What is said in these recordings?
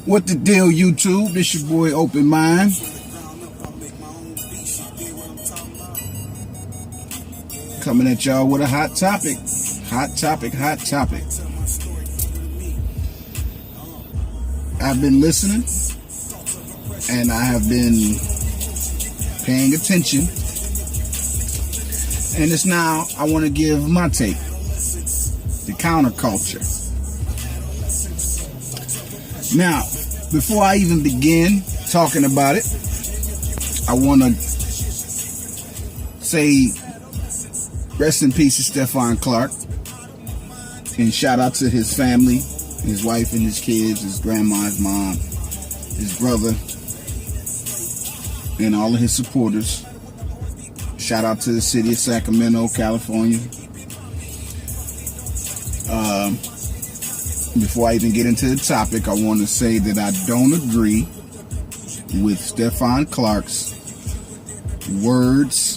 What the deal, YouTube? This your boy Open Mind. Coming at y'all with a hot topic. Hot topic, hot topic. I've been listening and I have been paying attention. And it's now I want to give my take. The counterculture. Now, before I even begin talking about it, I want to say rest in peace to Stephon Clark, and shout out to his family, his wife and his kids, his grandma, his mom, his brother, and all of his supporters. Shout out to the city of Sacramento, California. Before I even get into the topic, I want to say that I don't agree with Stephon Clark's words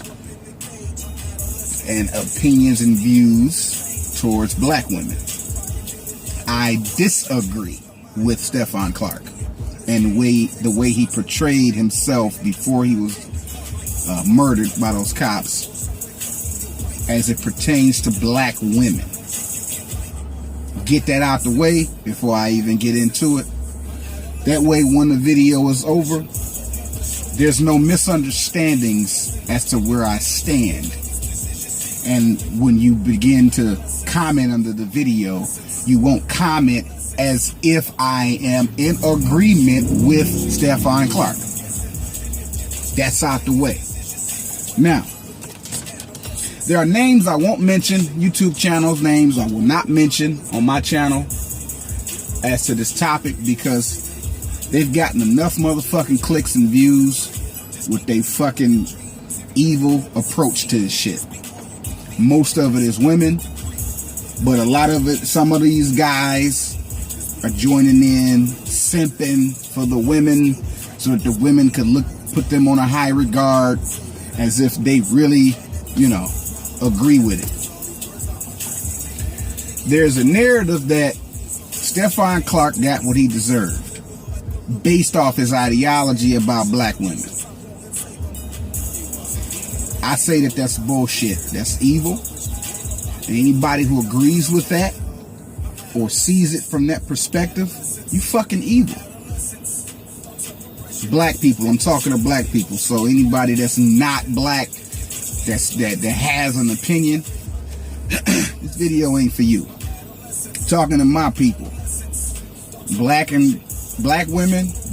and opinions and views towards black women. I disagree with Stephon Clark and the way he portrayed himself before he was murdered by those cops as it pertains to black women. Get that out the way before I even get into it. That way, when the video is over, there's no misunderstandings as to where I stand. And when you begin to comment under the video, you won't comment as if I am in agreement with Stephon Clark. That's out the way. Now, there are names I won't mention, YouTube channels names I will not mention on my channel as to this topic, because they've gotten enough motherfucking clicks and views with their fucking evil approach to this shit. Most of it is women, but a lot of it, some of these guys are joining in, simping for the women so that the women could put them on a high regard as if they really, agree with it. There's a narrative that Stephon Clark got what he deserved based off his ideology about black women. I say that that's bullshit. That's evil. And anybody who agrees with that or sees it from that perspective, you fucking evil. Black people, I'm talking to black people. So anybody that's not black, that has an opinion, this video ain't for you. I'm talking to my people, black women,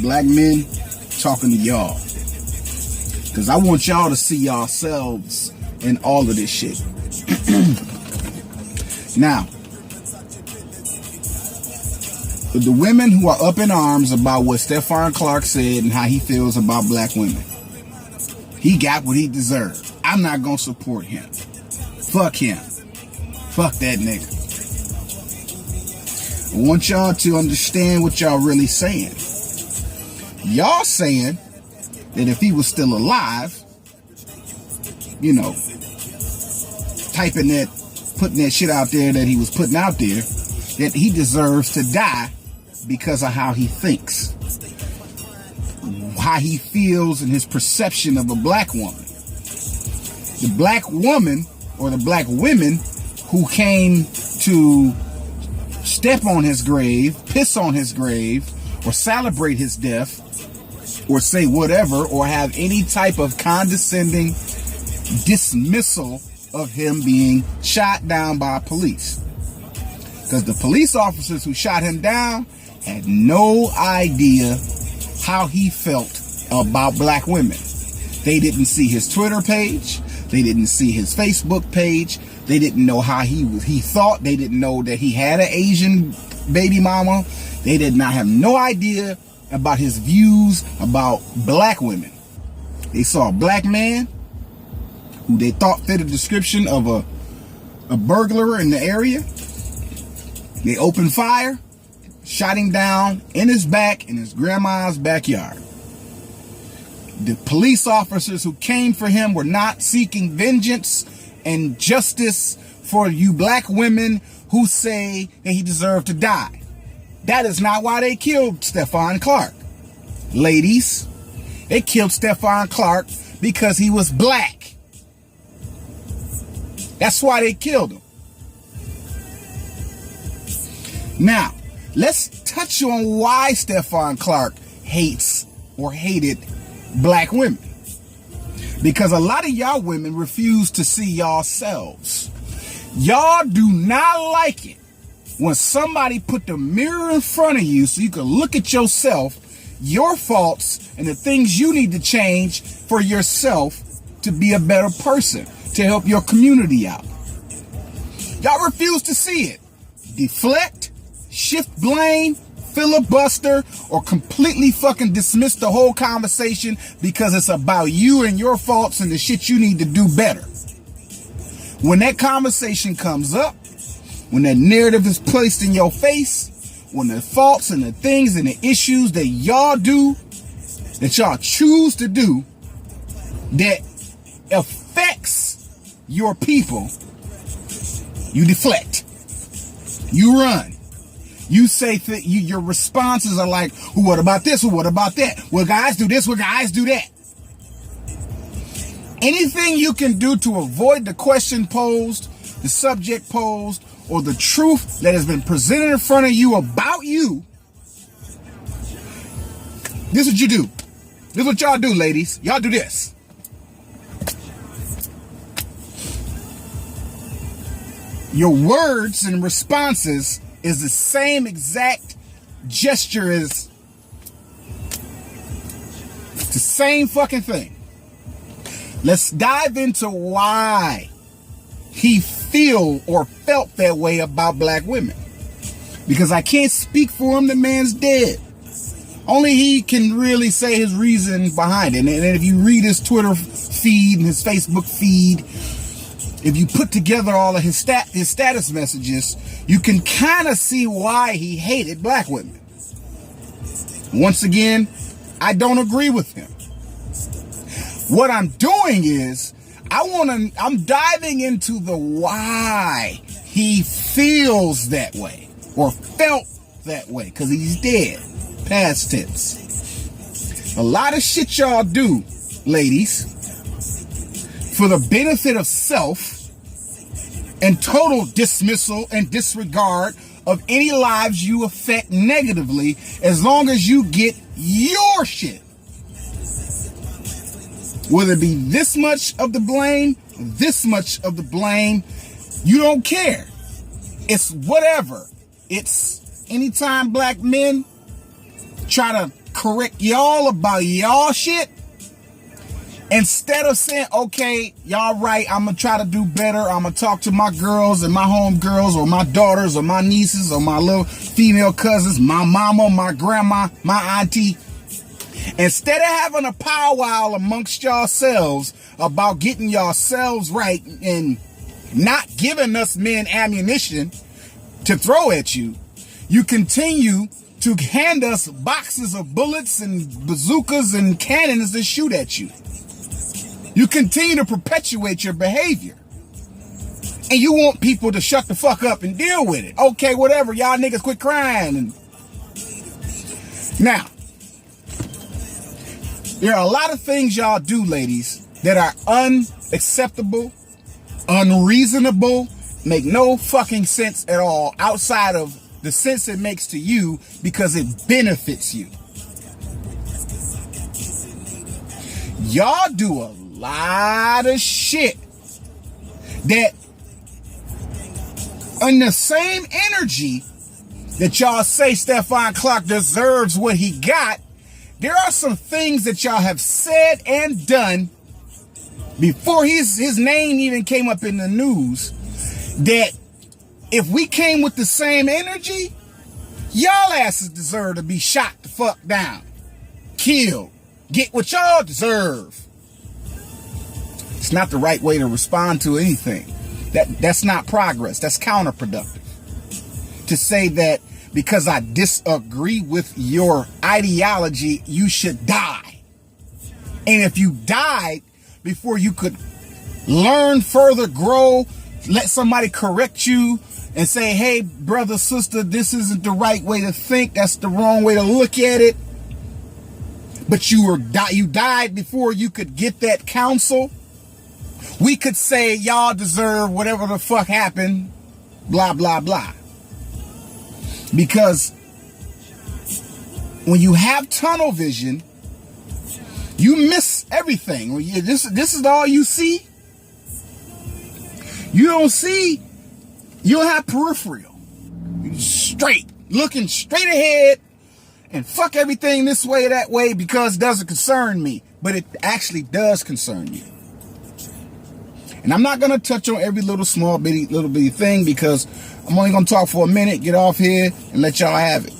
black men, talking to y'all, because I want y'all to see yourselves in all of this shit. Now, the women who are up in arms about what Stephon Clark said and how he feels about black women, he got what he deserved. I'm not gonna support him. Fuck him. Fuck that nigga. I want y'all to understand what y'all really saying. Y'all saying that if he was still alive, putting that shit out there that he was putting out there, that he deserves to die because of how he thinks, how he feels, and his perception of a black woman. The black woman or the black women who came to step on his grave, piss on his grave, or celebrate his death, or say whatever, or have any type of condescending dismissal of him being shot down by police. Because the police officers who shot him down had no idea how he felt about black women. They didn't see his Twitter page. They didn't see his Facebook page. They didn't know how he thought. They didn't know that he had an Asian baby mama. They did not have no idea about his views about black women. They saw a black man who they thought fit a description of a burglar in the area. They opened fire, shot him down in his back in his grandma's backyard. The police officers who came for him were not seeking vengeance and justice for you black women who say that he deserved to die. That is not why they killed Stephon Clark. Ladies, they killed Stephon Clark because he was black. That's why they killed him. Now, let's touch on why Stephon Clark hates or hated black women. Because a lot of y'all women refuse to see y'all selves. Y'all do not like it when somebody put the mirror in front of you so you can look at yourself, your faults, and the things you need to change for yourself to be a better person, to help your community out. Y'all refuse to see it. Deflect, shift blame, filibuster, or completely fucking dismiss the whole conversation because it's about you and your faults and the shit you need to do better. When that conversation comes up, when that narrative is placed in your face, when the faults and the things and the issues that y'all do, that y'all choose to do, that affects your people, you deflect. You run. You say your responses are like, well, what about this? Well, what about that? Well, guys do this. Well, guys do that. Anything you can do to avoid the question posed, the subject posed, or the truth that has been presented in front of you about you, this is what you do. This is what y'all do, ladies. Y'all do this. Your words and responses is the same exact gesture as the same fucking thing. Let's dive into why he feel or felt that way about black women. Because I can't speak for him. The man's dead. Only he can really say his reason behind it. And if you read his Twitter feed and his Facebook feed, if you put together all of his status messages, you can kind of see why he hated black women. Once again, I don't agree with him. What I'm doing is, I'm diving into the why he feels that way or felt that way, because he's dead. Past tense. A lot of shit y'all do, ladies, for the benefit of self and total dismissal and disregard of any lives you affect negatively, as long as you get your shit. Whether it be this much of the blame, this much of the blame, you don't care. It's whatever. It's anytime black men try to correct y'all about y'all shit, instead of saying, okay, y'all right, I'm going to try to do better. I'm going to talk to my girls and my home girls or my daughters or my nieces or my little female cousins, my mama, my grandma, my auntie. Instead of having a powwow amongst yourselves about getting yourselves right and not giving us men ammunition to throw at you, you continue to hand us boxes of bullets and bazookas and cannons to shoot at you. You continue to perpetuate your behavior. And you want people to shut the fuck up and deal with it. Okay, whatever. Y'all niggas quit crying. Now, there are a lot of things y'all do, ladies, that are unacceptable, unreasonable, make no fucking sense at all outside of the sense it makes to you because it benefits you. Y'all do a lot of shit that, in the same energy that y'all say Stephon Clark deserves what he got, there are some things that y'all have said and done before his name even came up in the news that if we came with the same energy, y'all asses deserve to be shot the fuck down, killed, get what y'all deserve. It's not the right way to respond to anything. That's not progress. That's counterproductive. To say that because I disagree with your ideology, you should die. And if you died before you could learn further, grow, let somebody correct you, and say, hey, brother, sister, this isn't the right way to think. That's the wrong way to look at it. But you died before you could get that counsel. We could say y'all deserve whatever the fuck happened, blah, blah, blah. Because when you have tunnel vision, you miss everything. This is all you see. You don't have peripheral. You're straight, looking straight ahead and fuck everything this way, that way, because it doesn't concern me. But it actually does concern you. And I'm not going to touch on every little bitty thing, because I'm only going to talk for a minute, get off here, and let y'all have it.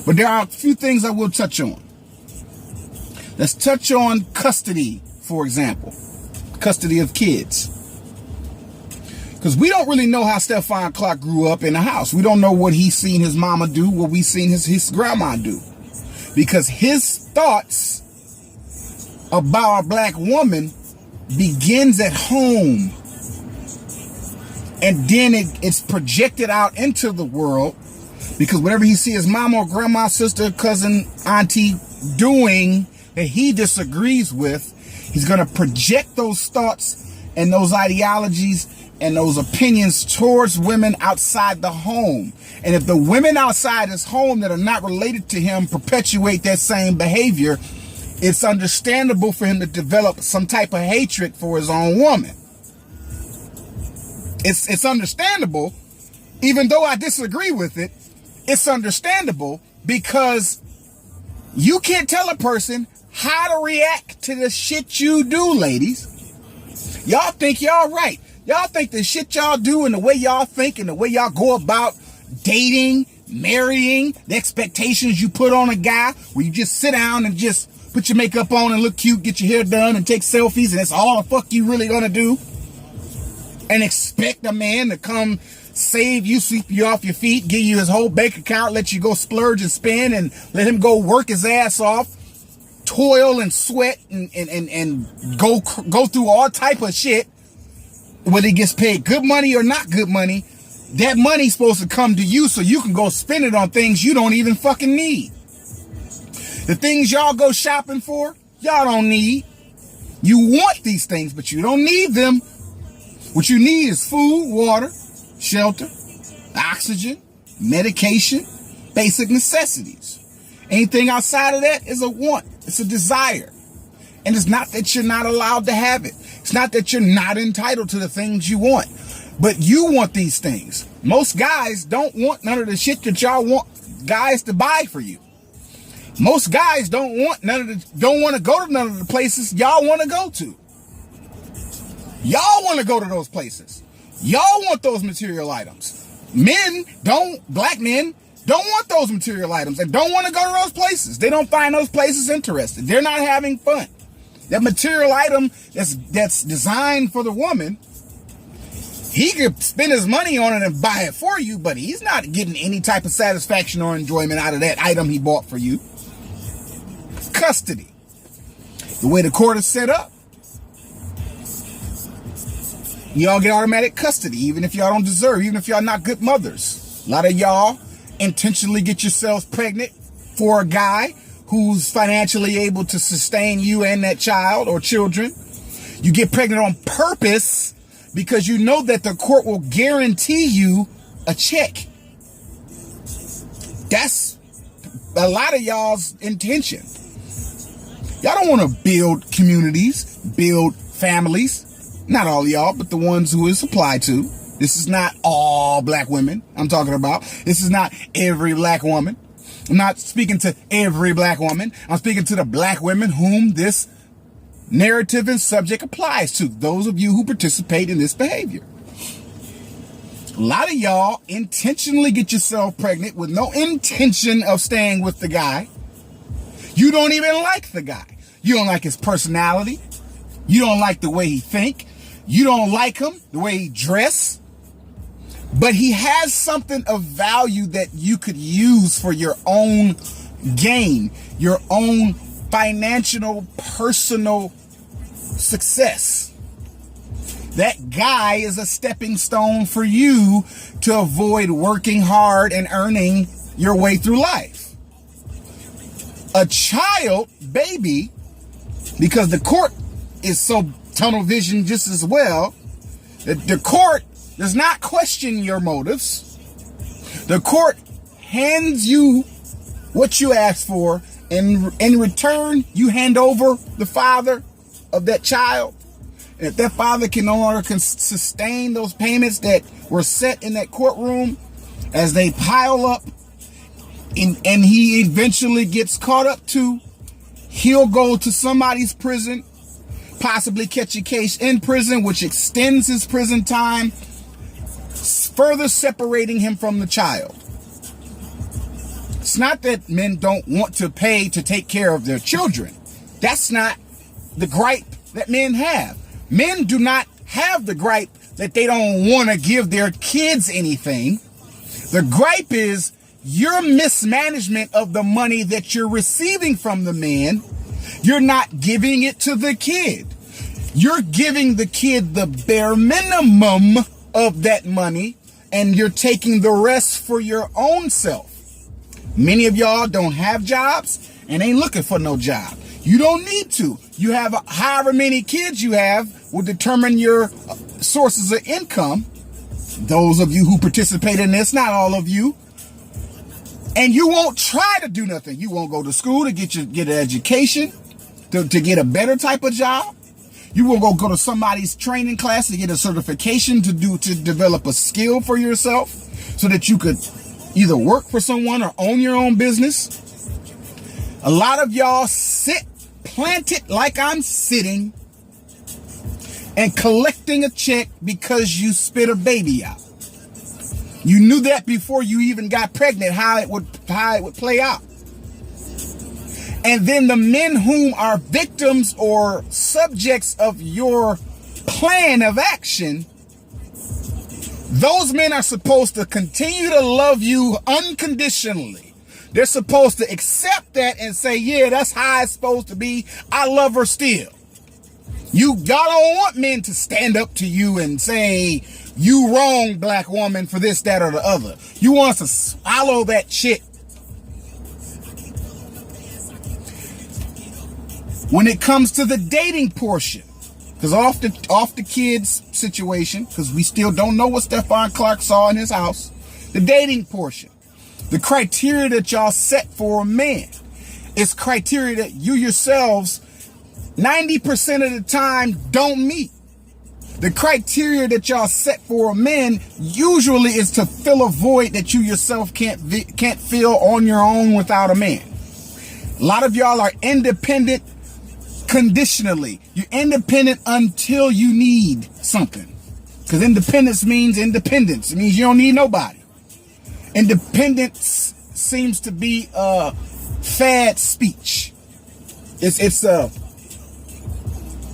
But there are a few things I will touch on. Let's touch on custody, for example. Custody of kids. Because we don't really know how Stephon Clark grew up in the house. We don't know what he's seen his mama do, what we've seen his grandma do. Because his thoughts about a black woman begins at home, and then it's projected out into the world, because whatever he sees his mama or grandma, sister, cousin, auntie doing that he disagrees with, he's going to project those thoughts and those ideologies and those opinions towards women outside the home. And if the women outside his home that are not related to him perpetuate that same behavior, it's understandable for him to develop some type of hatred for his own woman. It's understandable, even though I disagree with it. It's understandable, because you can't tell a person how to react to the shit you do, ladies. Y'all think y'all right. Y'all think the shit y'all do and the way y'all think and the way y'all go about dating, marrying, the expectations you put on a guy, where you just sit down and just put your makeup on and look cute, get your hair done and take selfies, and that's all the fuck you really gonna do? And expect a man to come save you, sweep you off your feet, give you his whole bank account, let you go splurge and spend, and let him go work his ass off, toil and sweat and go through all type of shit, whether he gets paid good money or not good money. That money's supposed to come to you so you can go spend it on things you don't even fucking need. The things y'all go shopping for, y'all don't need. You want these things, but you don't need them. What you need is food, water, shelter, oxygen, medication, basic necessities. Anything outside of that is a want. It's a desire. And it's not that you're not allowed to have it. It's not that you're not entitled to the things you want. But you want these things. Most guys don't want none of the shit that y'all want guys to buy for you. Most guys don't want to go to none of the places y'all want to go to. Y'all want to go to those places. Y'all want those material items. Black men don't want those material items and don't want to go to those places. They don't find those places interesting. They're not having fun. That material item that's designed for the woman, he could spend his money on it and buy it for you, but he's not getting any type of satisfaction or enjoyment out of that item he bought for you. Custody. The way the court is set up, y'all get automatic custody, even if y'all don't deserve, even if y'all not good mothers. A lot of y'all intentionally get yourselves pregnant for a guy who's financially able to sustain you and that child or children. You get pregnant on purpose because you know that the court will guarantee you a check. That's a lot of y'all's intention. Y'all don't want to build communities, build families. Not all of y'all, but the ones who it's applied to. This is not all black women I'm talking about. This is not every black woman. I'm not speaking to every black woman. I'm speaking to the black women whom this narrative and subject applies to. Those of you who participate in this behavior. A lot of y'all intentionally get yourself pregnant with no intention of staying with the guy. You don't even like the guy. You don't like his personality. You don't like the way he think. You don't like him, the way he dress. But he has something of value that you could use for your own gain, your own financial, personal success. That guy is a stepping stone for you to avoid working hard and earning your way through life. A child, baby, because the court is so tunnel vision just as well, the court does not question your motives. The court hands you what you asked for, and in return, you hand over the father of that child. And if that father can no longer sustain those payments that were set in that courtroom, as they pile up, and he eventually gets caught up to, he'll go to somebody's prison, possibly catch a case in prison, which extends his prison time, further separating him from the child. It's not that men don't want to pay to take care of their children. That's not the gripe that men have. Men do not have the gripe that they don't want to give their kids anything. The gripe is your mismanagement of the money that you're receiving from the man. You're not giving it to the kid. You're giving the kid the bare minimum of that money, and you're taking the rest for your own self. Many of y'all don't have jobs and ain't looking for no job. You don't need to. You have however many kids you have will determine your sources of income. Those of you who participate in this, not all of you. And you won't try to do nothing. You won't go to school to get an education, to get a better type of job. You won't go to somebody's training class to get a certification to develop a skill for yourself so that you could either work for someone or own your own business. A lot of y'all sit planted like I'm sitting and collecting a check because you spit a baby out. You knew that before you even got pregnant, how it would play out. And then the men whom are victims or subjects of your plan of action, those men are supposed to continue to love you unconditionally. They're supposed to accept that and say, yeah, that's how it's supposed to be. I love her still. Y'all don't want men to stand up to you and say, you wrong, black woman, for this, that, or the other. You want us to swallow that shit. When it comes to the dating portion, because off the kids situation, because we still don't know what Stephon Clark saw in his house, the dating portion, the criteria that y'all set for a man is criteria that you yourselves 90% of the time don't meet. The criteria that y'all set for a man usually is to fill a void that you yourself can't fill on your own without a man. A lot of y'all are independent conditionally. You're independent until you need something. Because independence means independence. It means you don't need nobody. Independence seems to be a fad speech. It's a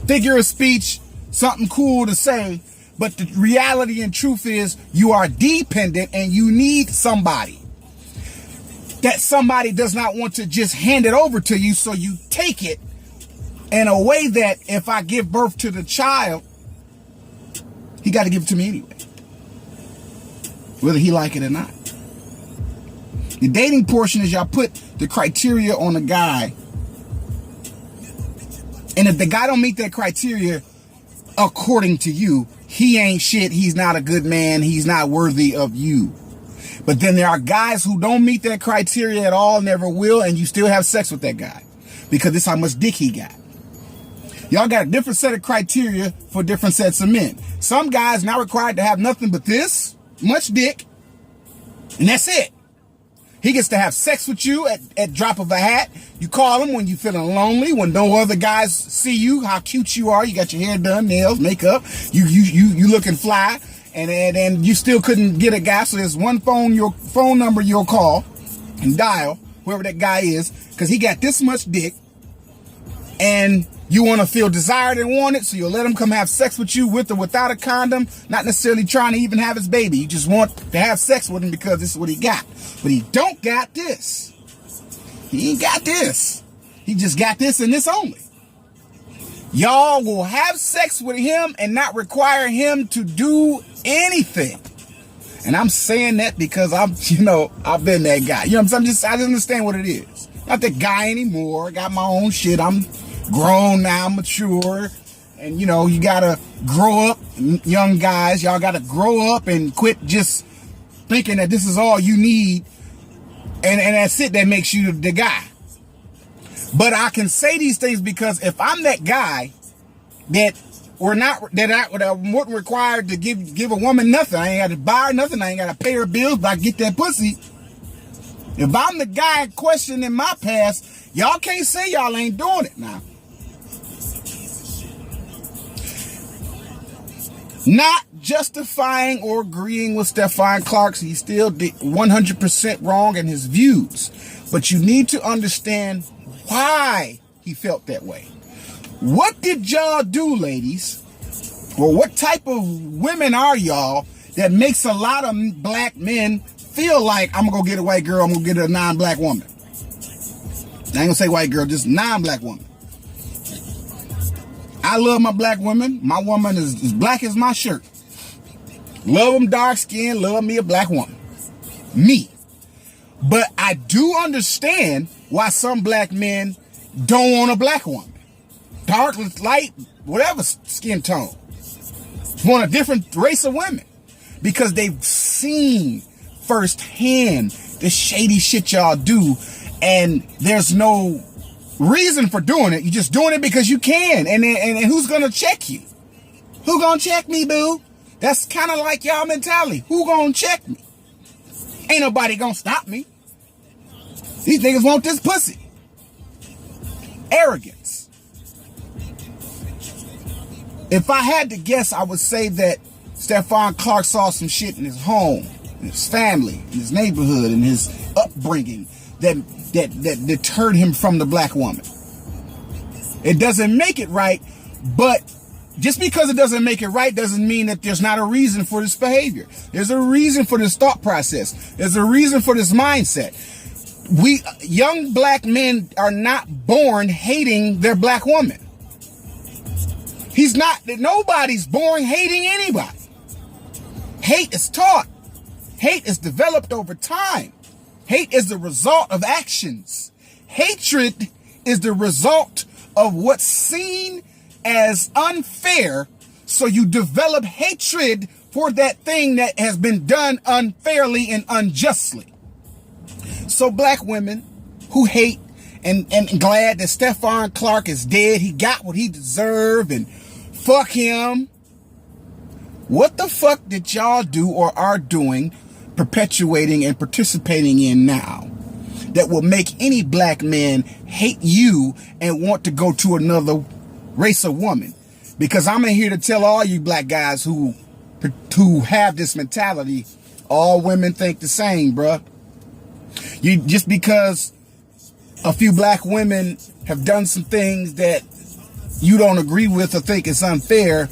figure of speech, something cool to say, but the reality and truth is you are dependent and you need somebody. That somebody does not want to just hand it over to you, so you take it in a way that if I give birth to the child, he got to give it to me anyway, whether he like it or not. The dating portion is y'all put the criteria on a guy, and if the guy don't meet that criteria, according to you, he ain't shit, he's not a good man, he's not worthy of you. But then there are guys who don't meet that criteria at all, never will, and you still have sex with that guy because this is how much dick he got. Y'all got a different set of criteria for different sets of men. Some guys not required to have nothing but this much dick, and that's it. He gets to have sex with you at drop of a hat. You call him when you feeling lonely, when no other guys see you, how cute you are. You got your hair done, nails, makeup. You looking fly, and you still couldn't get a guy. So there's one phone number you'll call and dial, whoever that guy is, because he got this much dick, and you want to feel desired and wanted, so you'll let him come have sex with you with or without a condom, not necessarily trying to even have his baby. You just want to have sex with him because this is what he got. But he don't got this. He ain't got this. He just got this and this only. Y'all will have sex with him and not require him to do anything. And I'm saying that because I've been that guy. You know what I'm saying? I just understand what it is. Not that guy anymore. I got my own shit. I'm grown now, mature. And, you gotta grow up, young guys. Y'all gotta grow up and quit just thinking that this is all you need. And that's it that makes you the guy. But I can say these things because if I'm that guy that I wasn't required to give a woman nothing. I ain't got to buy her nothing. I ain't got to pay her bills, but I get that pussy. If I'm the guy in question in my past, y'all can't say y'all ain't doing it now. Not justifying or agreeing with Stephon Clark. He's still 100% wrong in his views. But you need to understand why he felt that way. What did y'all do, ladies? Or what type of women are y'all that makes a lot of black men feel like I'm going to go get a white girl, I'm going to get a non-black woman? I ain't going to say white girl, just non-black woman. I love my black women. My woman is as black as my shirt. Love them dark skin, love me a black woman. Me. But I do understand why some black men don't want a black woman. Dark, light, whatever skin tone. Want a different race of women. Because they've seen firsthand the shady shit y'all do. And there's no reason for doing it. You're just doing it because you can. And who's going to check you? Who going to check me, boo? That's kind of like y'all mentality. Who going to check me? Ain't nobody going to stop me. These niggas want this pussy. Arrogance. If I had to guess, I would say that Stephon Clark saw some shit in his home, in his family, in his neighborhood, in his upbringing that deterred him from the black woman. It doesn't make it right, but just because it doesn't make it right doesn't mean that there's not a reason for this behavior. There's a reason for this thought process. There's a reason for this mindset. We young black men are not born hating their black woman. Nobody's born hating anybody. Hate is taught. Hate is developed over time. Hate is the result of actions. Hatred is the result of what's seen as unfair. So you develop hatred for that thing that has been done unfairly and unjustly. So black women who hate and glad that Stephon Clark is dead, he got what he deserved, and fuck him. What the fuck did y'all do or are doing, perpetuating and participating in now that will make any black man hate you and want to go to another race of woman? Because I'm in here to tell all you black guys who have this mentality, all women think the same, bruh. Just because a few black women have done some things that you don't agree with or think is unfair,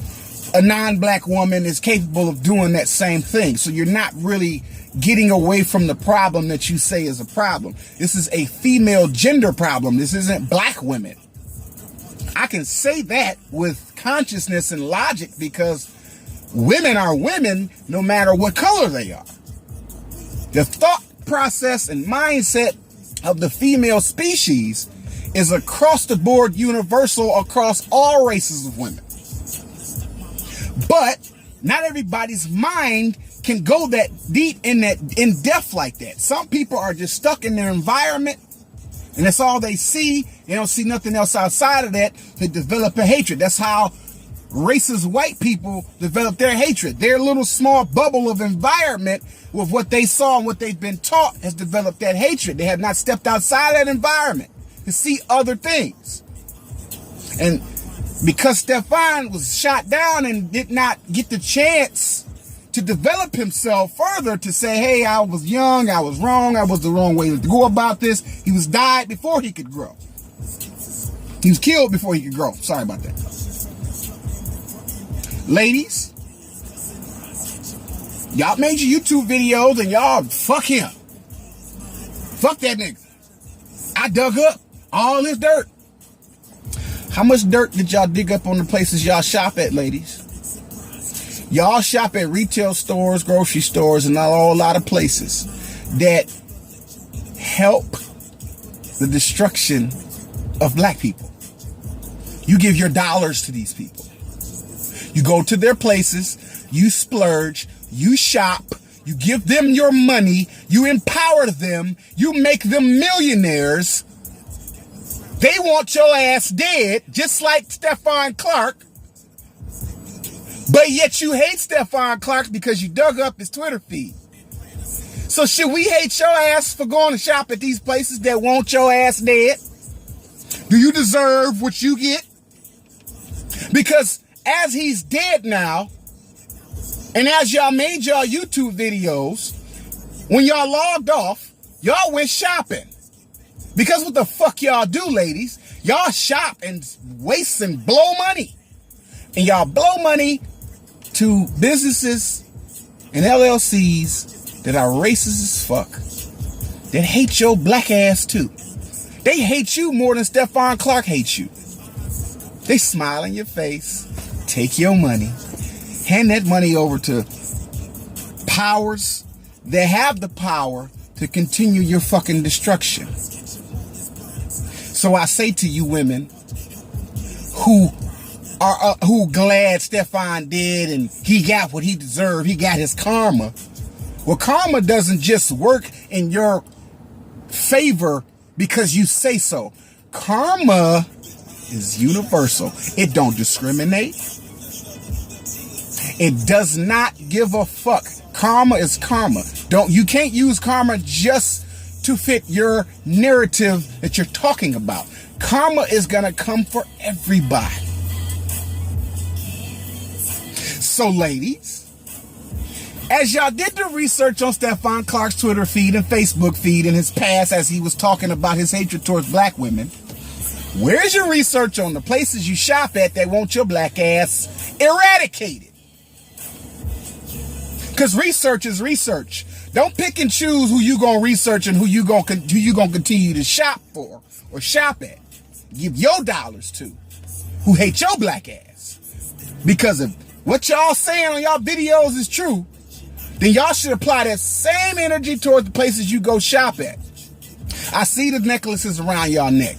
a non-black woman is capable of doing that same thing. So you're not really getting away from the problem that you say is a problem. This is a female gender problem. This isn't black women. I can say that with consciousness and logic because women are women no matter what color they are. The thought process and mindset of the female species is across the board universal across all races of women. But not everybody's mind can go that deep in depth like that. Some people are just stuck in their environment and that's all they see. They don't see nothing else outside of that. They develop a hatred. That's how racist white people develop their hatred. Their little small bubble of environment with what they saw and what they've been taught has developed that hatred. They have not stepped outside that environment to see other things. And because Stephon was shot down and did not get the chance to develop himself further to say, hey, I was young, I was wrong, I was the wrong way to go about this. He was died before he could grow. He was killed before he could grow. Sorry about that. Ladies, y'all made your YouTube videos and y'all fuck him. Fuck that nigga. I dug up all his dirt. How much dirt did y'all dig up on the places y'all shop at, ladies? Y'all shop at retail stores, grocery stores, and a lot of places that help the destruction of black people. You give your dollars to these people. You go to their places, you splurge, you shop, you give them your money, you empower them, you make them millionaires. They want your ass dead, just like Stephon Clark. But yet you hate Stephon Clark because you dug up his Twitter feed. So should we hate your ass for going to shop at these places that want your ass dead? Do you deserve what you get? Because as he's dead now, and as y'all made y'all YouTube videos, when y'all logged off, y'all went shopping. Because what the fuck y'all do, ladies? Y'all shop and waste and blow money. And y'all blow money to businesses and LLCs that are racist as fuck, that hate your black ass too. They hate you more than Stephon Clark hates you. They smile in your face, take your money, hand that money over to powers that have the power to continue your fucking destruction. So I say to you women who glad Stephon did and he got what he deserved, he got his karma. Well, karma doesn't just work in your favor because you say so. Karma is universal. It don't discriminate. It does not give a fuck. Karma is karma. You can't use karma just to fit your narrative that you're talking about. Karma is gonna come for everybody. So ladies, as y'all did the research on Stephon Clark's Twitter feed and Facebook feed in his past as he was talking about his hatred towards black women, where's your research on the places you shop at that want your black ass eradicated? Because research is research. Don't pick and choose who you gonna research and who you gonna continue to shop for or shop at. Give your dollars to who hate your black ass. Because if what y'all saying on y'all videos is true, then y'all should apply that same energy towards the places you go shop at. I see the necklaces around y'all neck.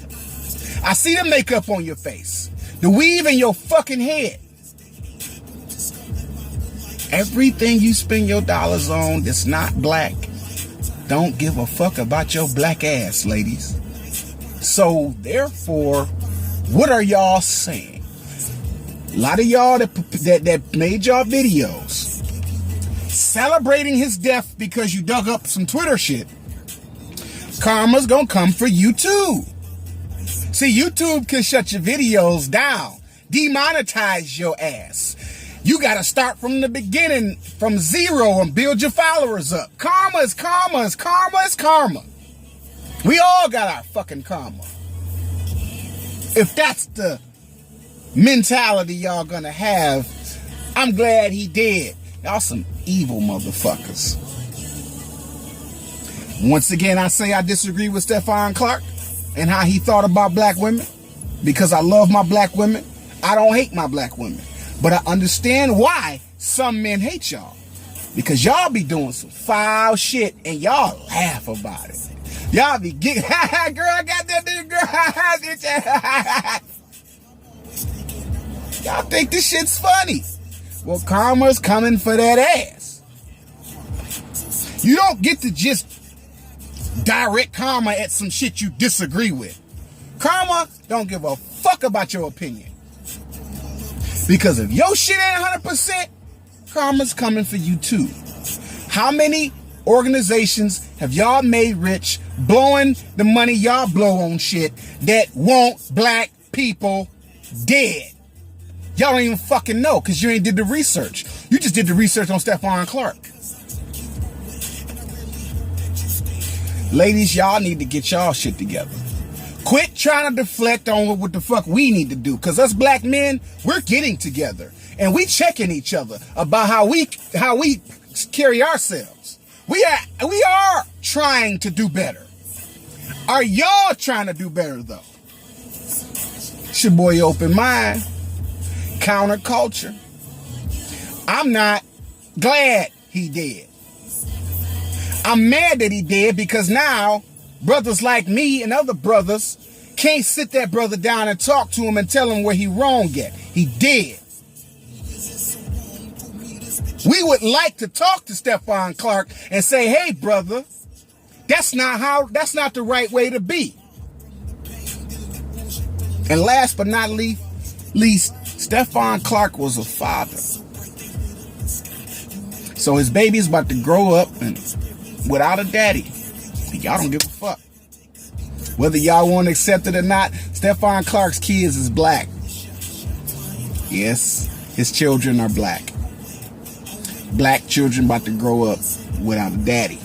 I see the makeup on your face. The weave in your fucking head. Everything you spend your dollars on that's not black, don't give a fuck about your black ass, ladies. So, therefore, what are y'all saying? A lot of y'all that made y'all videos celebrating his death because you dug up some Twitter shit, karma's gonna come for you too. See, YouTube can shut your videos down, demonetize your ass. You gotta start from the beginning, from zero, and build your followers up. Karma is karma is karma is karma. We all got our fucking karma. If that's the mentality y'all gonna have, I'm glad he did. Y'all some evil motherfuckers. Once again, I say I disagree with Stephon Clark and how he thought about black women, because I love my black women. I don't hate my black women. But I understand why some men hate y'all. Because y'all be doing some foul shit and y'all laugh about it. Y'all be giggling. Girl, I got that nigga, girl. Y'all think this shit's funny. Well, karma's coming for that ass. You don't get to just direct karma at some shit you disagree with. Karma don't give a fuck about your opinion. Because if your shit ain't 100%, karma's coming for you too. How many organizations have y'all made rich blowing the money y'all blow on shit that want black people dead? Y'all don't even fucking know because you ain't did the research. You just did the research on Stephon Clark. Ladies, y'all need to get y'all shit together. Quit trying to deflect on what the fuck we need to do. Because us black men, we're getting together. And we checking each other about how we carry ourselves. We are trying to do better. Are y'all trying to do better, though? It's your boy Open Mind. Counterculture. I'm not glad he did. I'm mad that he did because now brothers like me and other brothers can't sit that brother down and talk to him and tell him where he wrong at. He did. We would like to talk to Stephon Clark and say, hey, brother, that's not the right way to be. And last but not least, Stephon Clark was a father. So his baby's about to grow up and without a daddy. Y'all don't give a fuck. Whether y'all want to accept it or not, Stephon Clark's kids is black. Yes, his children are black. Black children about to grow up without a daddy.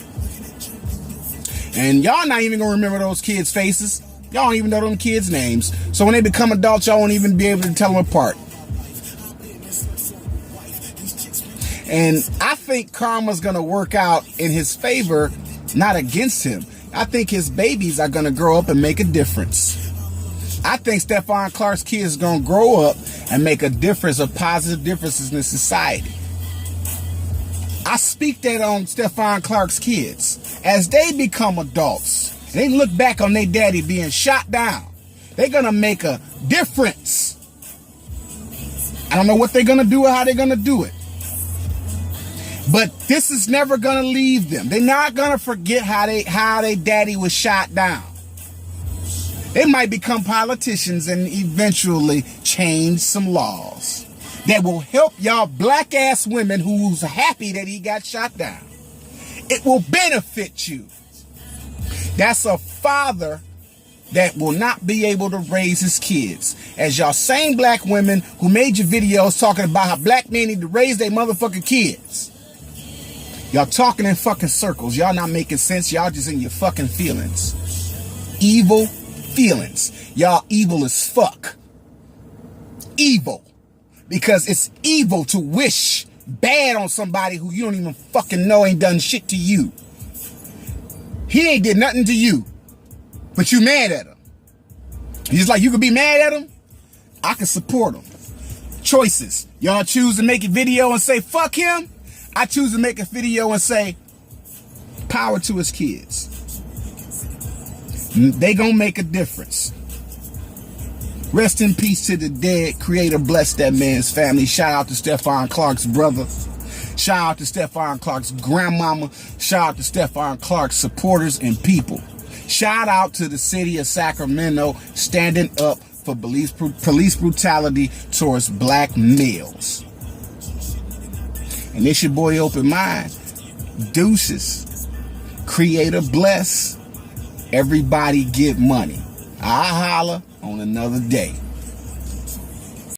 And y'all not even gonna remember those kids' faces. Y'all don't even know them kids' names. So when they become adults, y'all won't even be able to tell them apart. And I think karma's gonna work out in his favor, not against him. I think his babies are gonna grow up and make a difference. I think Stephon Clark's kids are gonna grow up and make a difference, a positive differences in society. I speak that on Stephon Clark's kids. As they become adults, and they look back on their daddy being shot down, they're gonna make a difference. I don't know what they're gonna do or how they're gonna do it. But this is never gonna leave them. They're not gonna forget how they daddy was shot down. They might become politicians and eventually change some laws that will help y'all black ass women who's happy that he got shot down. It will benefit you. That's a father that will not be able to raise his kids. As y'all same black women who made your videos talking about how black men need to raise their motherfucking kids. Y'all talking in fucking circles. Y'all not making sense. Y'all just in your fucking feelings. Evil feelings. Y'all evil as fuck. Evil. Because it's evil to wish bad on somebody who you don't even fucking know ain't done shit to you. He ain't did nothing to you, but you mad at him. Just like you could be mad at him, I can support him. Choices. Y'all choose to make a video and say, fuck him. I choose to make a video and say, power to his kids. They gonna make a difference. Rest in peace to the dead. Creator bless that man's family. Shout out to Stephon Clark's brother. Shout out to Stephon Clark's grandmama. Shout out to Stephon Clark's supporters and people. Shout out to the city of Sacramento standing up for police brutality towards black males. And it's your boy Open Mind. Deuces. Creator bless. Everybody get money. I'll holler on another day.